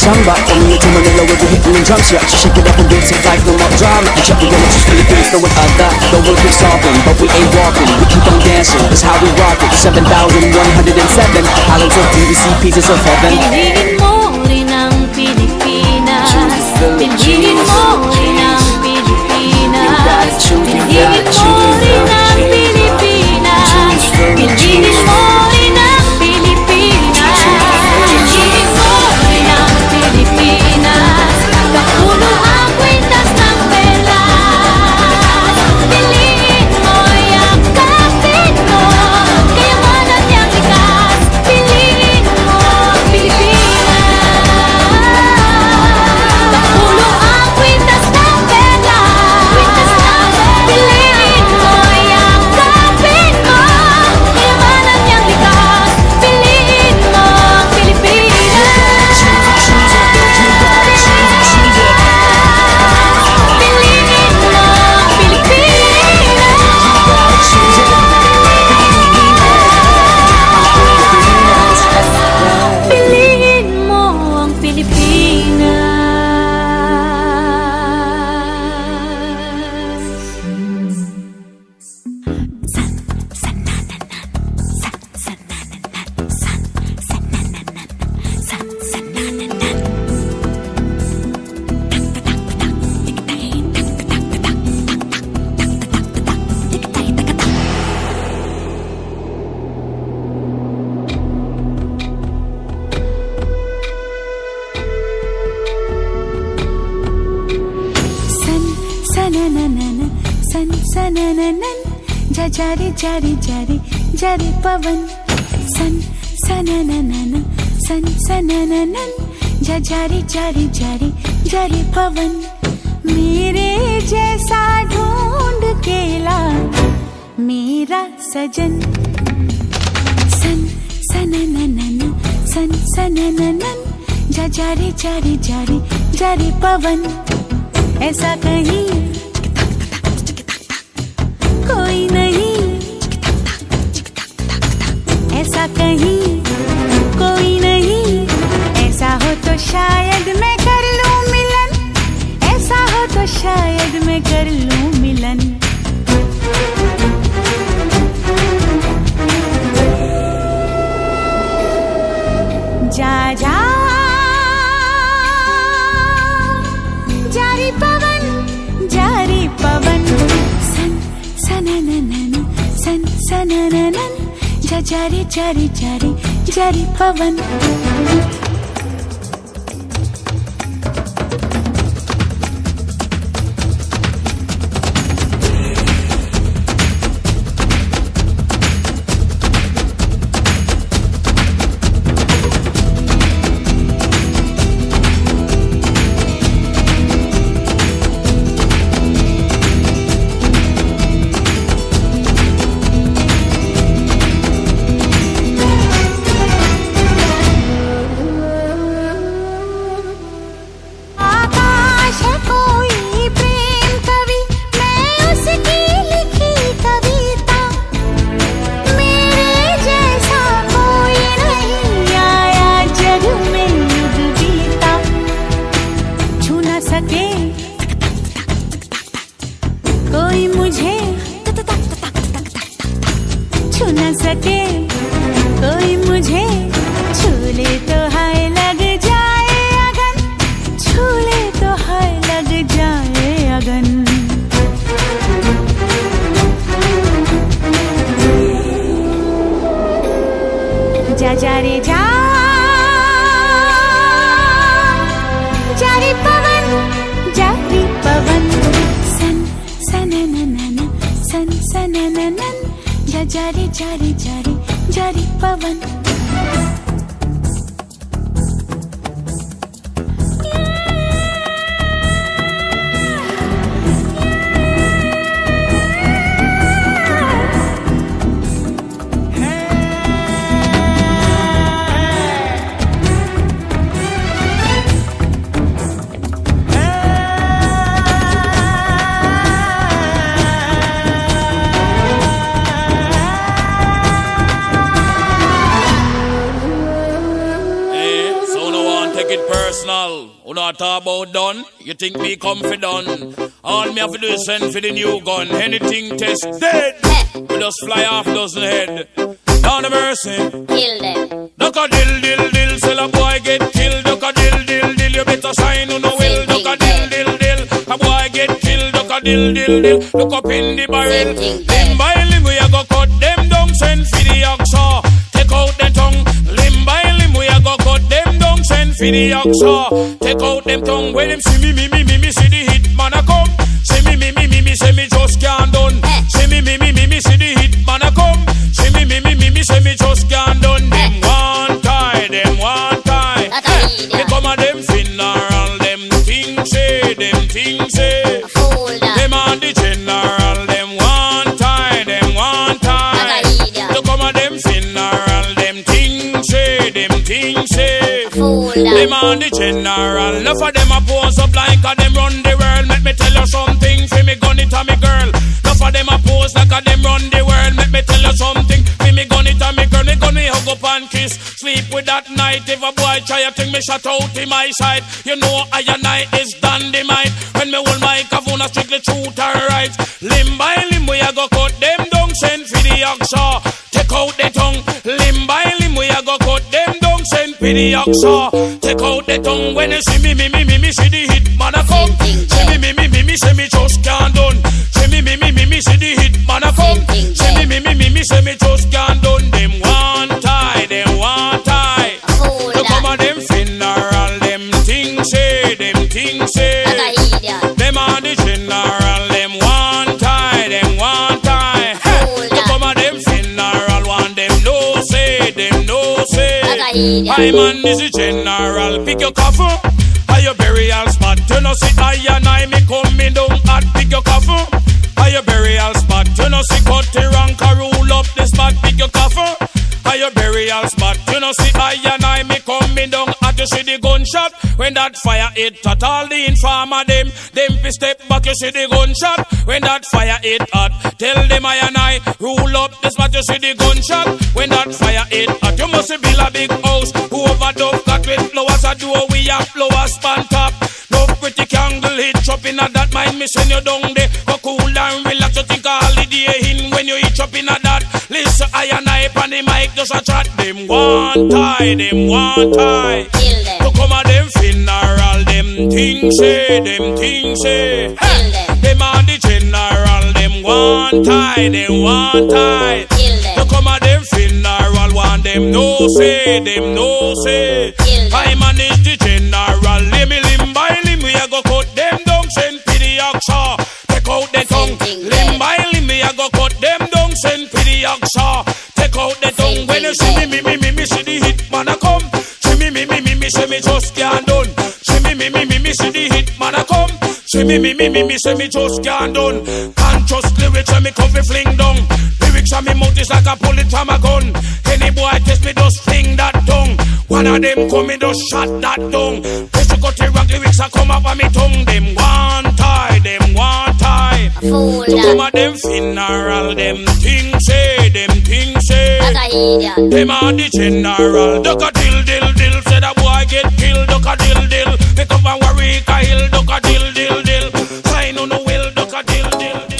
samba. Coming into Manila with the heat and the drums, yeah. Shake it up and dance it like no more drama. And check the yellow, just Philippines, no one other. The world keeps stopping, but we ain't walking. We keep on dancing, that's how we rock it. 7,107 islands of beauty, pieces of heaven. Piliin mo rin ang Pilipinas. Piliin mo rin ang Pilipinas. Piliin mo rin ang Pilipinas. Piliin mo rin ang Pilipinas. Piliin mo rin ang Pilipinas. Kapulo ang kwintas ng pelas. Piliin mo, yakapin mo, kayamanan niyang likas. Piliin mo ang Pilipinas. Kapulo ang kwintas ng pelas. Piliin mo, yakapin mo, kayamanan niyang likas. Piliin mo ang Pilipinas. Piliin mo ang Pilipinas. सन सनननन जा जारी जारी जारी जारी पवन सन सनननन सन सनननन जा जारी जारी जारी जारी पवन मेरे जैसा ढूंढ के ला मेरा सजन सन सनननन सन सनननन जा जारी जारी जारी जारी पवन ऐसा कहीं कोई नहीं ऐसा कहीं कोई नहीं ऐसा हो तो शायद मैं कर लूं मिलन ऐसा हो तो शायद मैं कर लूं मिलन जा जा जारी पवन सन सनननन सन सनननन जा जारी जारी जारी जारी पवन जारी जारी जारी जारी पवन personal. Who not talk about done? You think me comfy done? All me have to do is send for the new gun. Anything test dead. We just fly off dozen head. Down the mercy. Kill them. Duck a dill, dill, dill. Sell a boy get killed. Duck a dill, dill, dill. You better sign on the will. Duck a dill, dill, dill. A boy get killed. Duck a dill, dill, dill. Look up in the barrel. Limb by limb we a go cut them down. Send for the oxa. Take out the tongue. Limb by limb we a go cut them down. Send for the oxa. Take out them tongue. When them see me, see the hit man a come. See me, say me just can't done. See me, see the hit man a come. See me, say me just can't done. Them one tie, them one tie. They come a them funeral, them things say, them things say. Them on the general, them one tie, them one tie. They come a them funeral, them things say, them things say. Them on the general, enough of them a pose up like a them run the world. Let me tell you something, for me gun it a me girl. Enough of them a pose like a them run the world. Let me tell you something, for me gun it a me girl. Me gun me hug up and kiss, sleep with that night. If a boy try a thing, me shut out in my side. You know I and I is dynamite. When me hold microphone, I strictly truth and right. Limb by limb we a go cut them down. Send for the oxa, take out the tongue. Limb by limb we a go cut them down. Send for the oxa, take out the tongue. When you see me, see the hit man a come. See me, say me just can't done. See me, see the hit man a come. See me, say me just can't done. Them one tie, them one tie. You come on them funeral, them things say, them things say. Them on the general, them one tie, them one tie. You come on them funeral, one them no say, them no say. I man is the general, pick your coffin. Are your burial spot? You know see I and I me coming down at pick your coffin. Are your burial spot? You know see cut the rank a rule up the spot pick your coffin. Are your burial spot? You know see I and I me coming down at you see the gunshot. When that fire hit at all the informer them fi step back you see the gunshot. When that fire hit at tell them I and I rule up the spot you see the gunshot. When that fire hit at you must build a big house. Who overdub got with flowers a door we have flowers span top. No pretty candle hit up in a that mind me send you down there. Go cool and relax you think a holiday in when you hit up in a that. Listen I and I on the mic just a chat. Them one tie, them one tie. To come a them funeral, them things say, them things say. Them on the general, them one tie, them one tie. To come a them funeral, one them no say, them no say. I manage the general, let me limb by limb, we a go cut them down, send for the oxa. Take out the tongue, limb by limb, we a go cut them down, send for the oxa. Take out the tongue, when you see me see the hit man a come. See me, say me just can't done. See me, see the hit man a come. See me, say me just can't done. Conscious lyrics and me coffee fling down. Lyrics and me mouth is like a bullet from a gun. Any boy test me just fling that tongue. One of them come in just shot that tongue. Press to cut the rock lyrics and come up on me tongue. Them one tie, them one tie. To come at them funeral, them things say, them things say. Them are the general. Duck a dill, dill, dill. Say that boy get killed. Duck a dill, dill. Pick up and Warwick a hill. Duck a dill, dill, dill. Sign on the will. Duck a dill, dill, dill.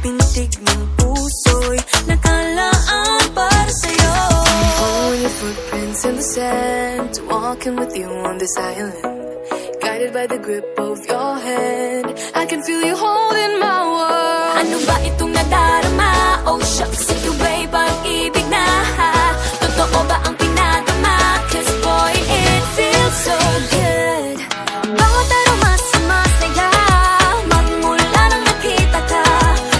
Pintig ng puso'y nakalaan para sa'yo. All your footprints footprints in the sand, walking with you on this island, guided by the grip of your hand. I can feel you holding my world. Ano ba itong nadarama? Oh shucks, ito ba'y pag-ibig na? Totoo ba ang pinadama? Cause boy, it feels so good. Bawat aroma sumasaya, magmula nang nakita ka,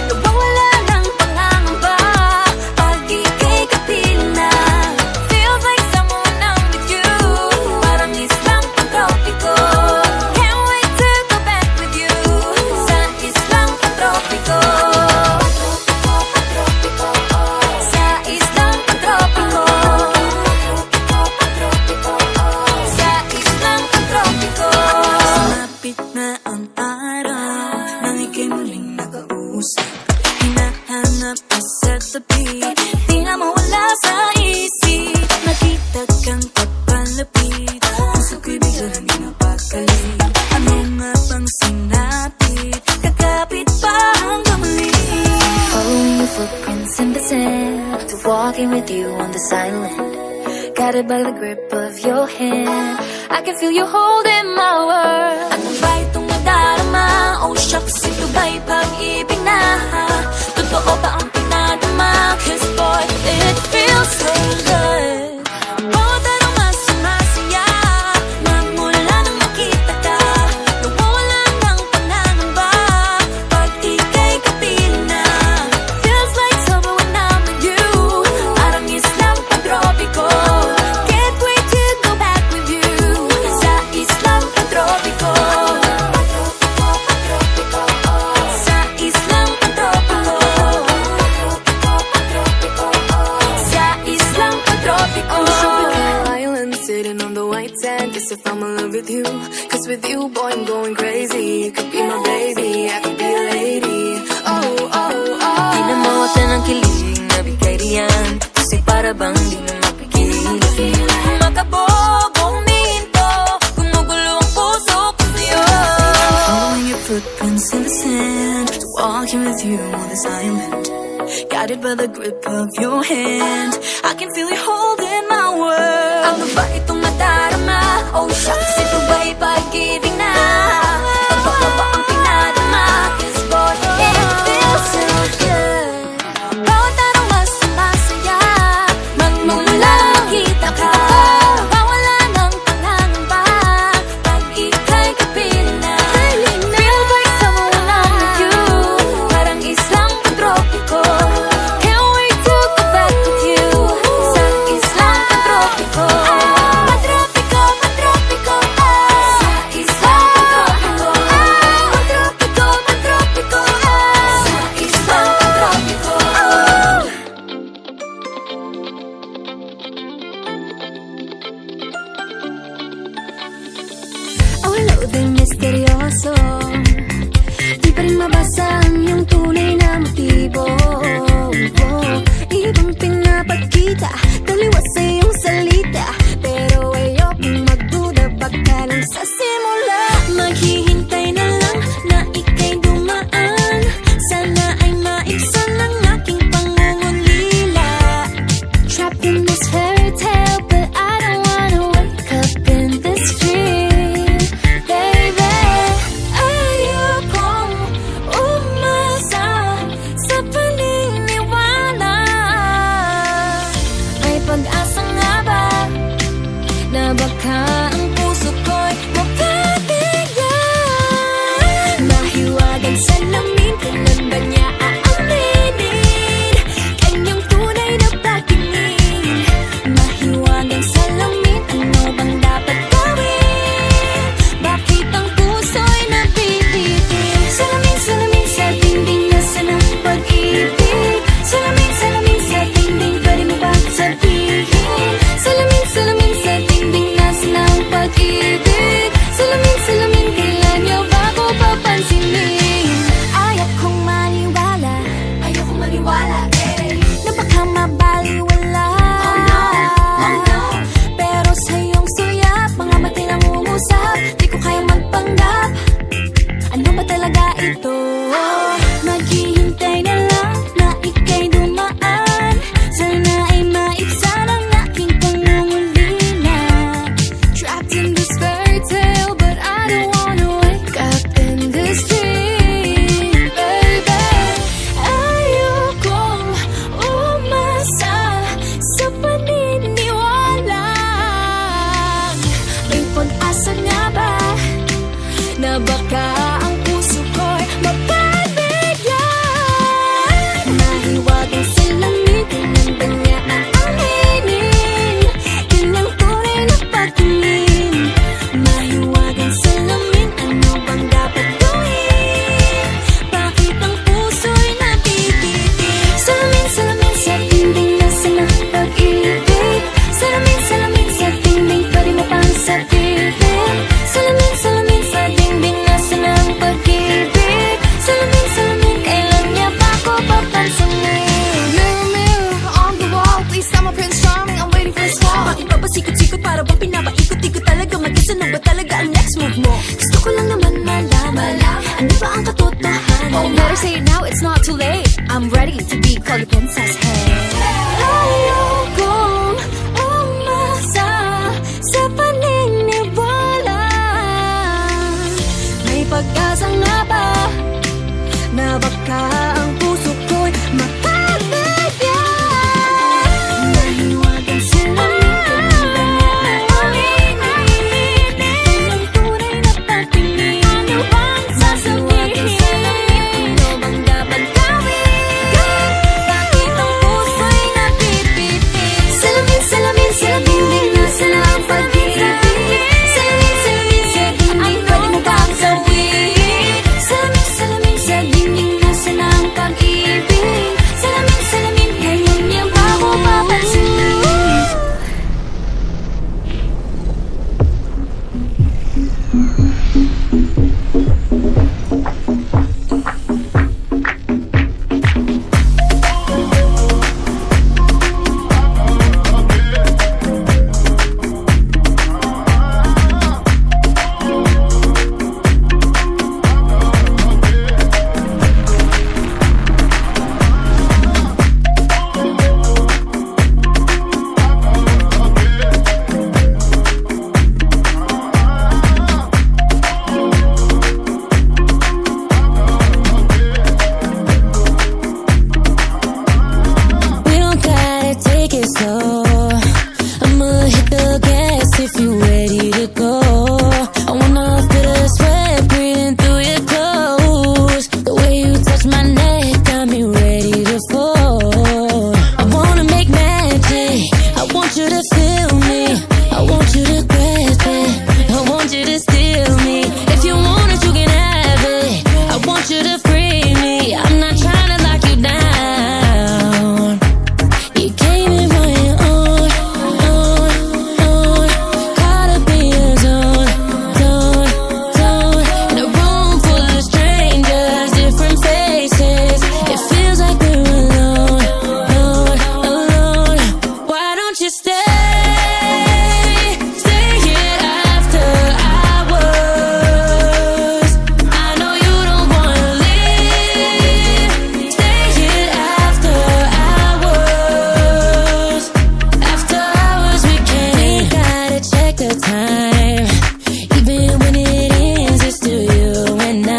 nawawala ng pangangamba pag ika'y kapiling na. Feels like someone I'm with you, parang islang pantropiko. Can't wait to go back with you sa islang pantropiko. Sa islang pantropiko. Sa islang pantropiko. Sumapit na ang araw nang ika'y muling nakausap. Hinahanap ka sa tabi, di na mawala sa isip. Nakita kang papalapit, puso ko'y biglang di mapakali. Ano nga bang sinapit, kakapit pa hanggang muli. Following your footprints in the sand, to walking with you on this island, guided by the grip of your hand. I can feel you holding my world. Ano ba itong nadarama? Oh shucks, ito ba'y pag-ibig na? Totoo ba ang pinadama? Cause boy, it feels so good. Bawat aroma sumasaya, magmula nang makita ka, nawawala ng pangangamba pag ika'y kapiling na. Feels like summer when I'm with you, parang islang pantropiko. Can't wait to go back with you sa islang pantropiko. Sa islang pantropiko. Sa islang pantropiko. Island sitting on the white sand, guess if I'm in love with you, cause with you boy I'm going crazy. You could be my baby, I could be a lady. Oh, oh, oh. Di na mawata ng kilig na bigay riyan, kasi para bang di na mapigil. Makabobo, huminto, gumugulo ang puso ko sa'yo. Following your footprints in the sand, walking with you on this island, guided by the grip of your hand. I can feel you holding my world. Ano ba itong nadarama? Oh shucks, ito ba'y pag-ibig na? Totoo ba ang pinadama? Cause boy, it feels so good. Bawat aroma sumasaya, magmula nang makita ka, nawawala ng pangangamba pag ika'y kapiling na. Feels like someone I'm with you, parang islang pantropiko. Can't wait to go back with you sa islang pantropiko. Pantropiko, pantropiko, sa islang pantropiko. Pantropiko, pantropiko, sa islang pantropiko. Oh, hello there, misteryoso. Di pa rin mabasa ang iyong tunay na motibo. Ibang pinapakita, taliwas sa iyong salita, pero ayokong magduda pagka lang sa simula. Maghihintay na lang na ika'y dumaan, sana ay maibsan ang aking pangungulila. Trapped in this fairy tale, but I don't wanna wake up in this dream, baby. Ayokong umasa sa panahon go. I'ma hit the gas if you ready to go. I wanna feel the sweat breathing through your clothes. The way you touch my neck got me ready to fall. I wanna make magic, I want you to feel me, I want you to grasp it, I want you to steal me. If you want it, you can have it. I want you to free me, I'm not trying to lock you down. You came in my own, caught up in your zone. In a room full of strangers, different faces. It feels like we're alone. Why don't you stay here after hours? I know you don't wanna leave. Stay here after hours. After hours we can. We gotta check the time. Even when it ends, it's still you and I.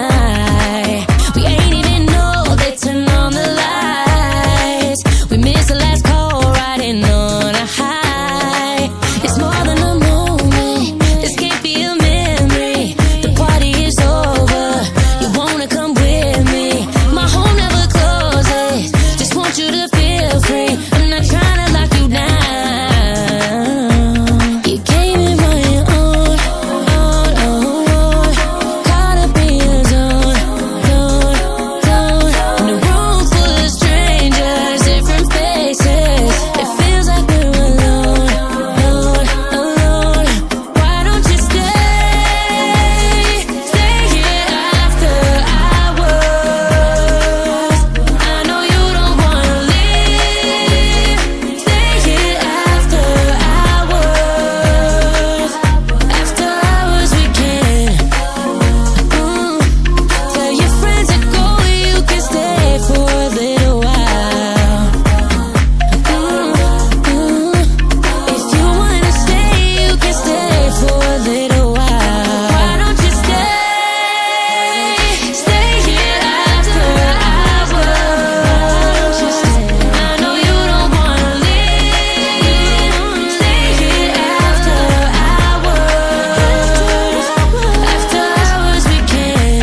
We ain't even know they turn on the lights. We missed the last call, riding on a high. It's more than a moment, this can't be a memory. The party is over, you wanna come with me. My home never closes, just want you to feel free. I'm not trying to lock you down. You came in my own, caught up in your zone. In a room full of strangers, different faces. It feels like we're alone. Why don't you stay here after hours? I know you don't wanna leave. Stay here after hours. After hours we can. Tell your friends to go, you can stay for a little while. If you wanna stay, you can stay for a little while. Why don't you stay here after hours? I know you don't wanna leave. Stay here after hours. After hours we can.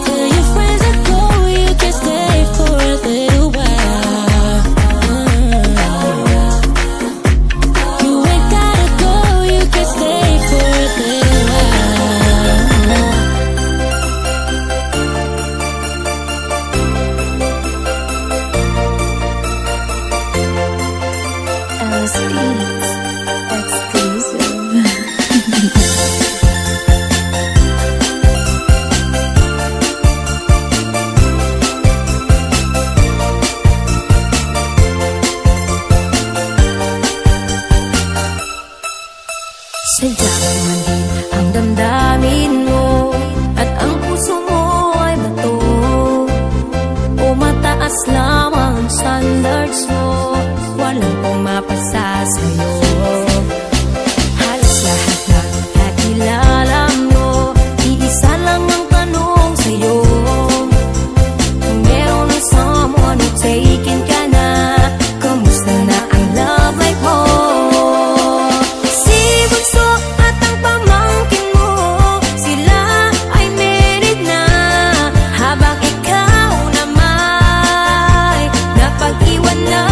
Tell your friends to go, you can stay for a little while. You ain't gotta go, you can stay for a little while. Alice Beats exclusive. Sadyang manhin ang damdamin mo at ang puso mo ay bato. O mataas lamang ang standards mo, walang pumapasa sa'yo. Halos lahat na nakilala mo, iisa lang ang tanong sa'yo. Kung meron ng someone who taken ka na, kamusta na ang love life mo? Si Bunso at ang pamangkin mo, sila ay married na, habang ikaw naman napag-iwan na.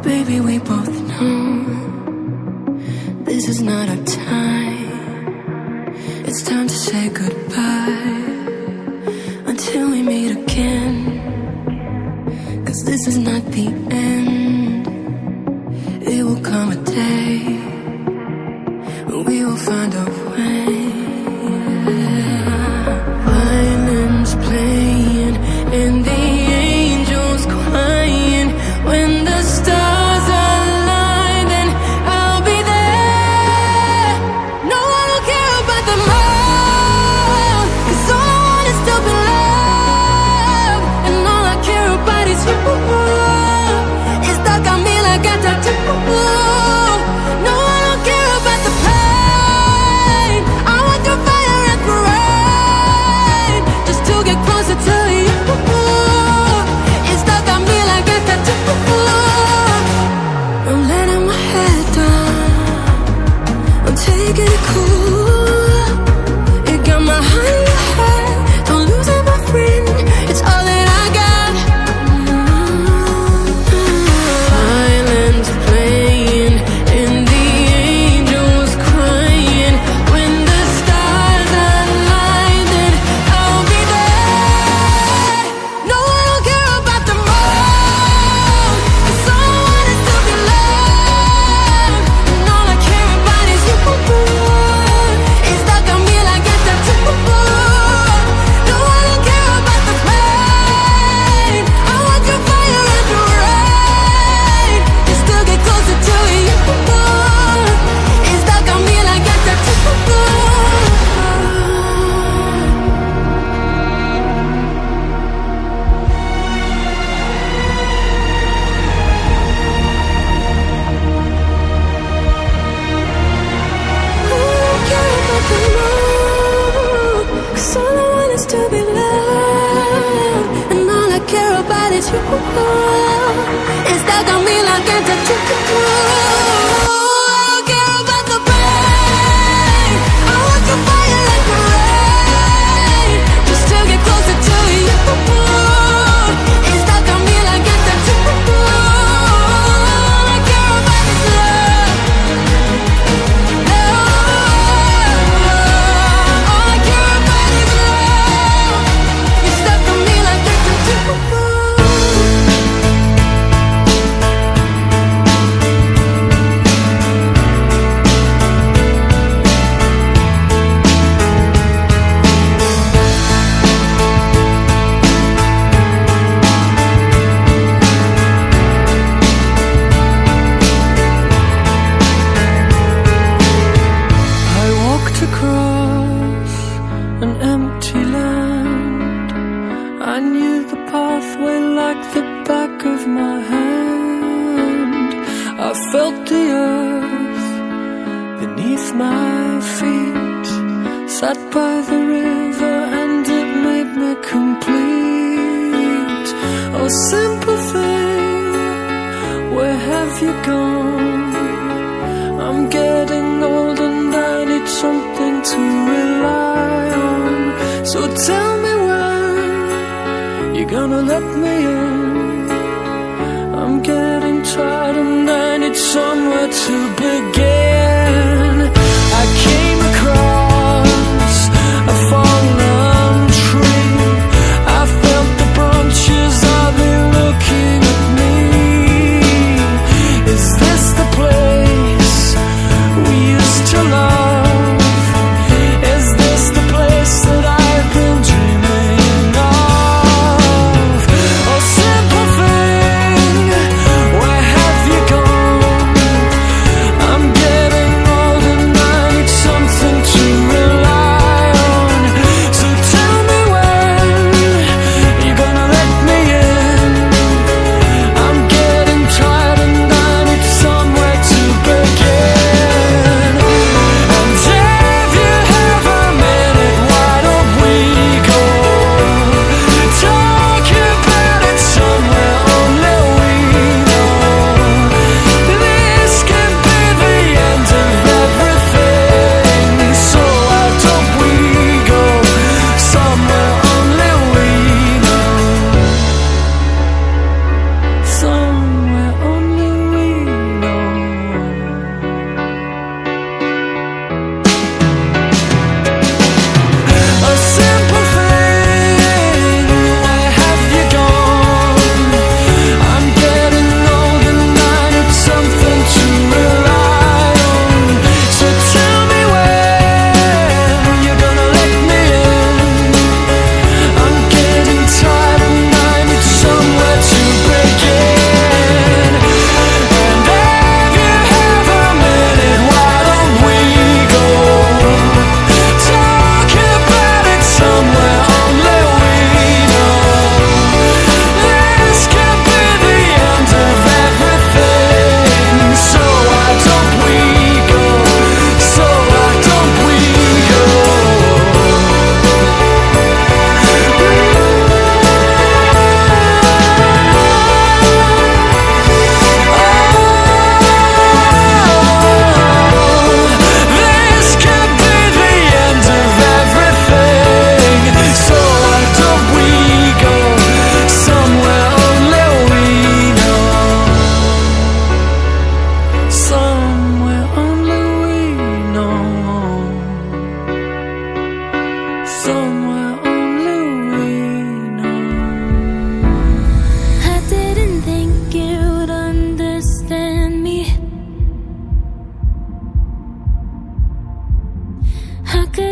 Baby, we both know this is not our time. It's time to say goodbye until we meet again. 'Cause this is not the end. It will come a day when we will find a way. Violins playing and the angels crying. When the stars align, then I'll be there. No, I don't care about the moon, 'cause all I want is to be loved. And all I care about is you. It's stuck on me like a tattoo. No, I don't care about the pain. I want the fire and rain, just to get closer to you. It's stuck on me like a tattoo. I'm letting my head down, I'm taking it cool. You got my heart in your head, don't lose it, my friend. It's all that I got. Violins playing and the angels crying. When the stars align, then I'll be there. No, I don't care about the moon, 'cause all I want is to be loved. And all I care about is you. It's stuck on me like a tattoo. No, I don't care about the pain. I want your fire and your rain, just to get closer to you. It's stuck on me like a tattoo. Cause all I want is to be loved, and all I care about is you. It's stuck on me like a tattoo. I don't care about the pain. I want your fire like a rain, just to get closer to you. It's stuck on me like a tattoo. All I care about is love. All I care about is love. You're stuck on me like a tattoo. I walked across an empty land. I knew the pathway like the back of my hand. I felt the earth beneath my feet. Sat by the river and it made me complete. Oh, simple thing, where have you gone? I'm getting old and I need something to rely on. So tell me when you're gonna let me in. I'm getting tired and I need somewhere to begin. I came across a fallen tree. I felt the branches of it looking at me. Is this the place we used to love? Is this the place that I've been dreaming of? Oh, simple thing, where have you gone?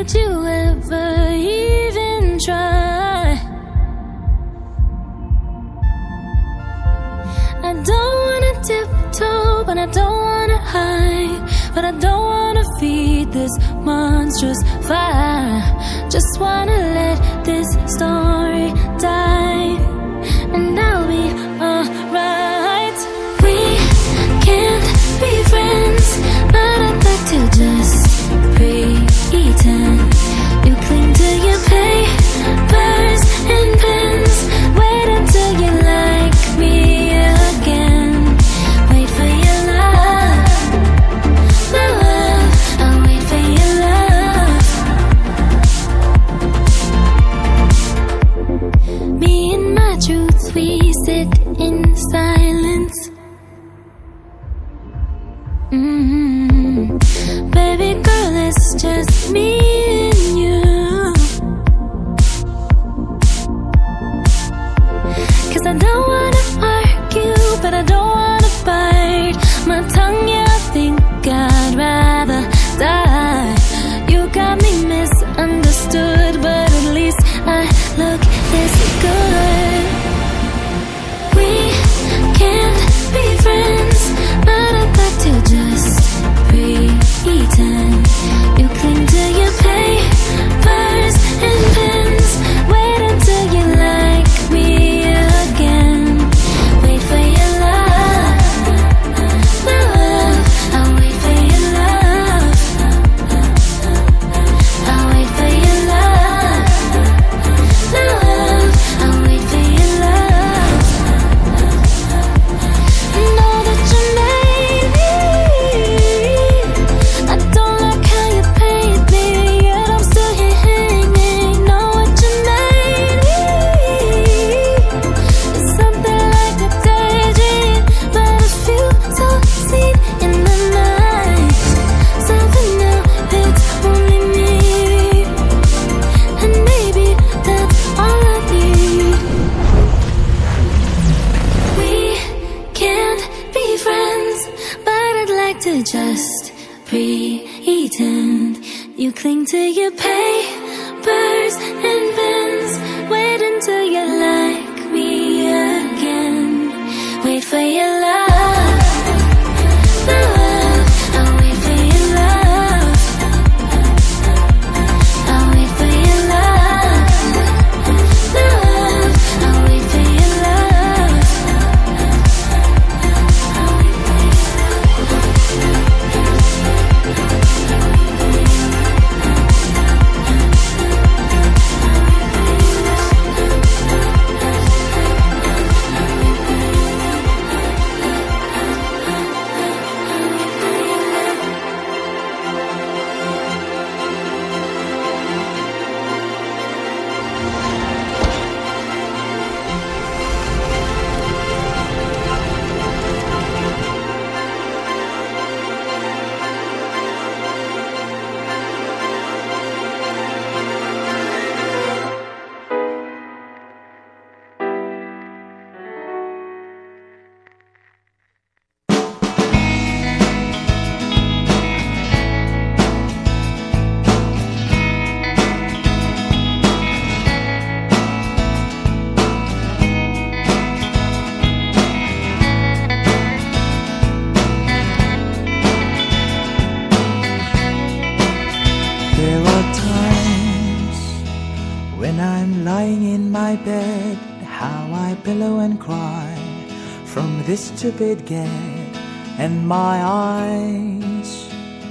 would you ever even try? I don't wanna tiptoe, but I don't wanna hide, but I don't wanna feed this monstrous fire. Just wanna let this story die, and I'll be alright. We can't be friends, but I'd like to just pretend. You cling to your papers and pens. Wait until you like me again. Wait for your love, my love. I'll wait for your love. Me and my truth, we sit in silence. Baby girl, it's just me and you. 'Cause I don't wanna argue, but I don't wanna bite my tongue, yeah, I think I'd rather die. You got me misunderstood, but at least I look this good. We can't be friends, but I'd like to just pretend. You cling to your papers and pens. Wait until you like me again. Wait for your love, my love. I'll wait for your love. I'll wait for your love, my love. I'll wait for your love. Know that you made me. I don't like how you paint me, yet I'm still here hanging. Know what you made me. It's something like a daydream, but a few so seen in the night. Something now, it's only me, and maybe that's all I need. We can't be friends, but I'd like to just pretend. You cling to your papers and pens. Wait until you like me again. Wait for your love, my love. I'll wait for your love. I'll wait for your love, my love. I'll wait for your love. I'll wait for your bed, how I pillow and cry from this stupid gag, and my eyes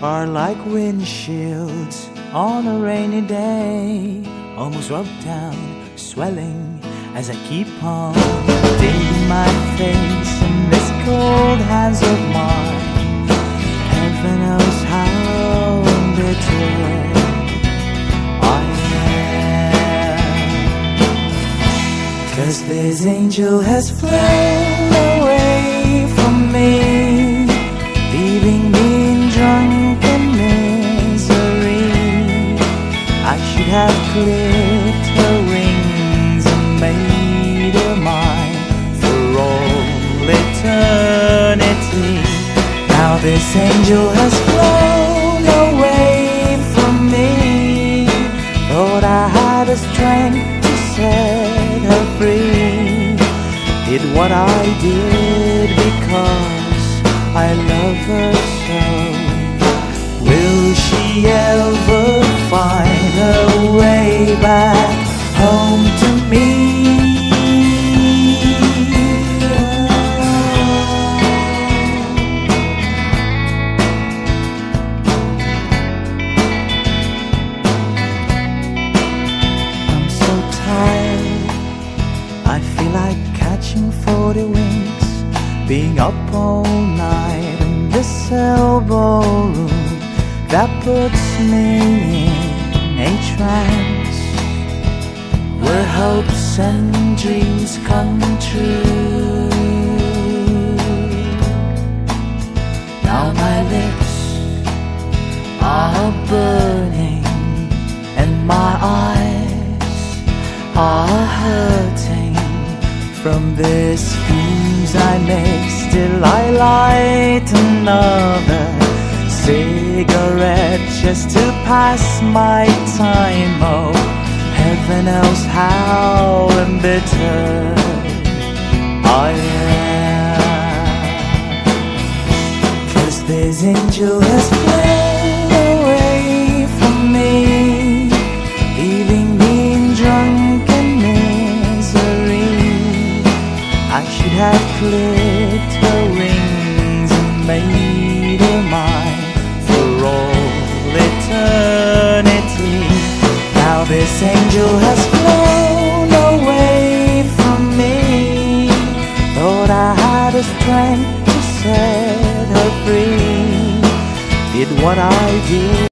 are like windshields on a rainy day, almost rubbed down, swelling as I keep on digging my face in this cold hands of mine. Heaven knows how bitter I am, 'cause this angel has flown away from me, leaving me in drunken misery. I should have clipped her wings and made her mine for all eternity. Now this angel has flown away from me, did because I love her so. Will she ever find her way back home to me? I'm so tired, I feel like catching 40 winks, being up all night in this elbow room that puts me in a trance, where hopes and dreams come true. Now my lips are burning and my eyes are hurting from this fumes I make. Still I light another cigarette just to pass my time. Oh, heaven knows how embittered I am, 'cause this angel has flown away from me, leaving me in drunken misery. I should have clipped her wings and made her mine for all eternity. Now this angel has flown away from me. Thought I had the strength to set her free. Did what I did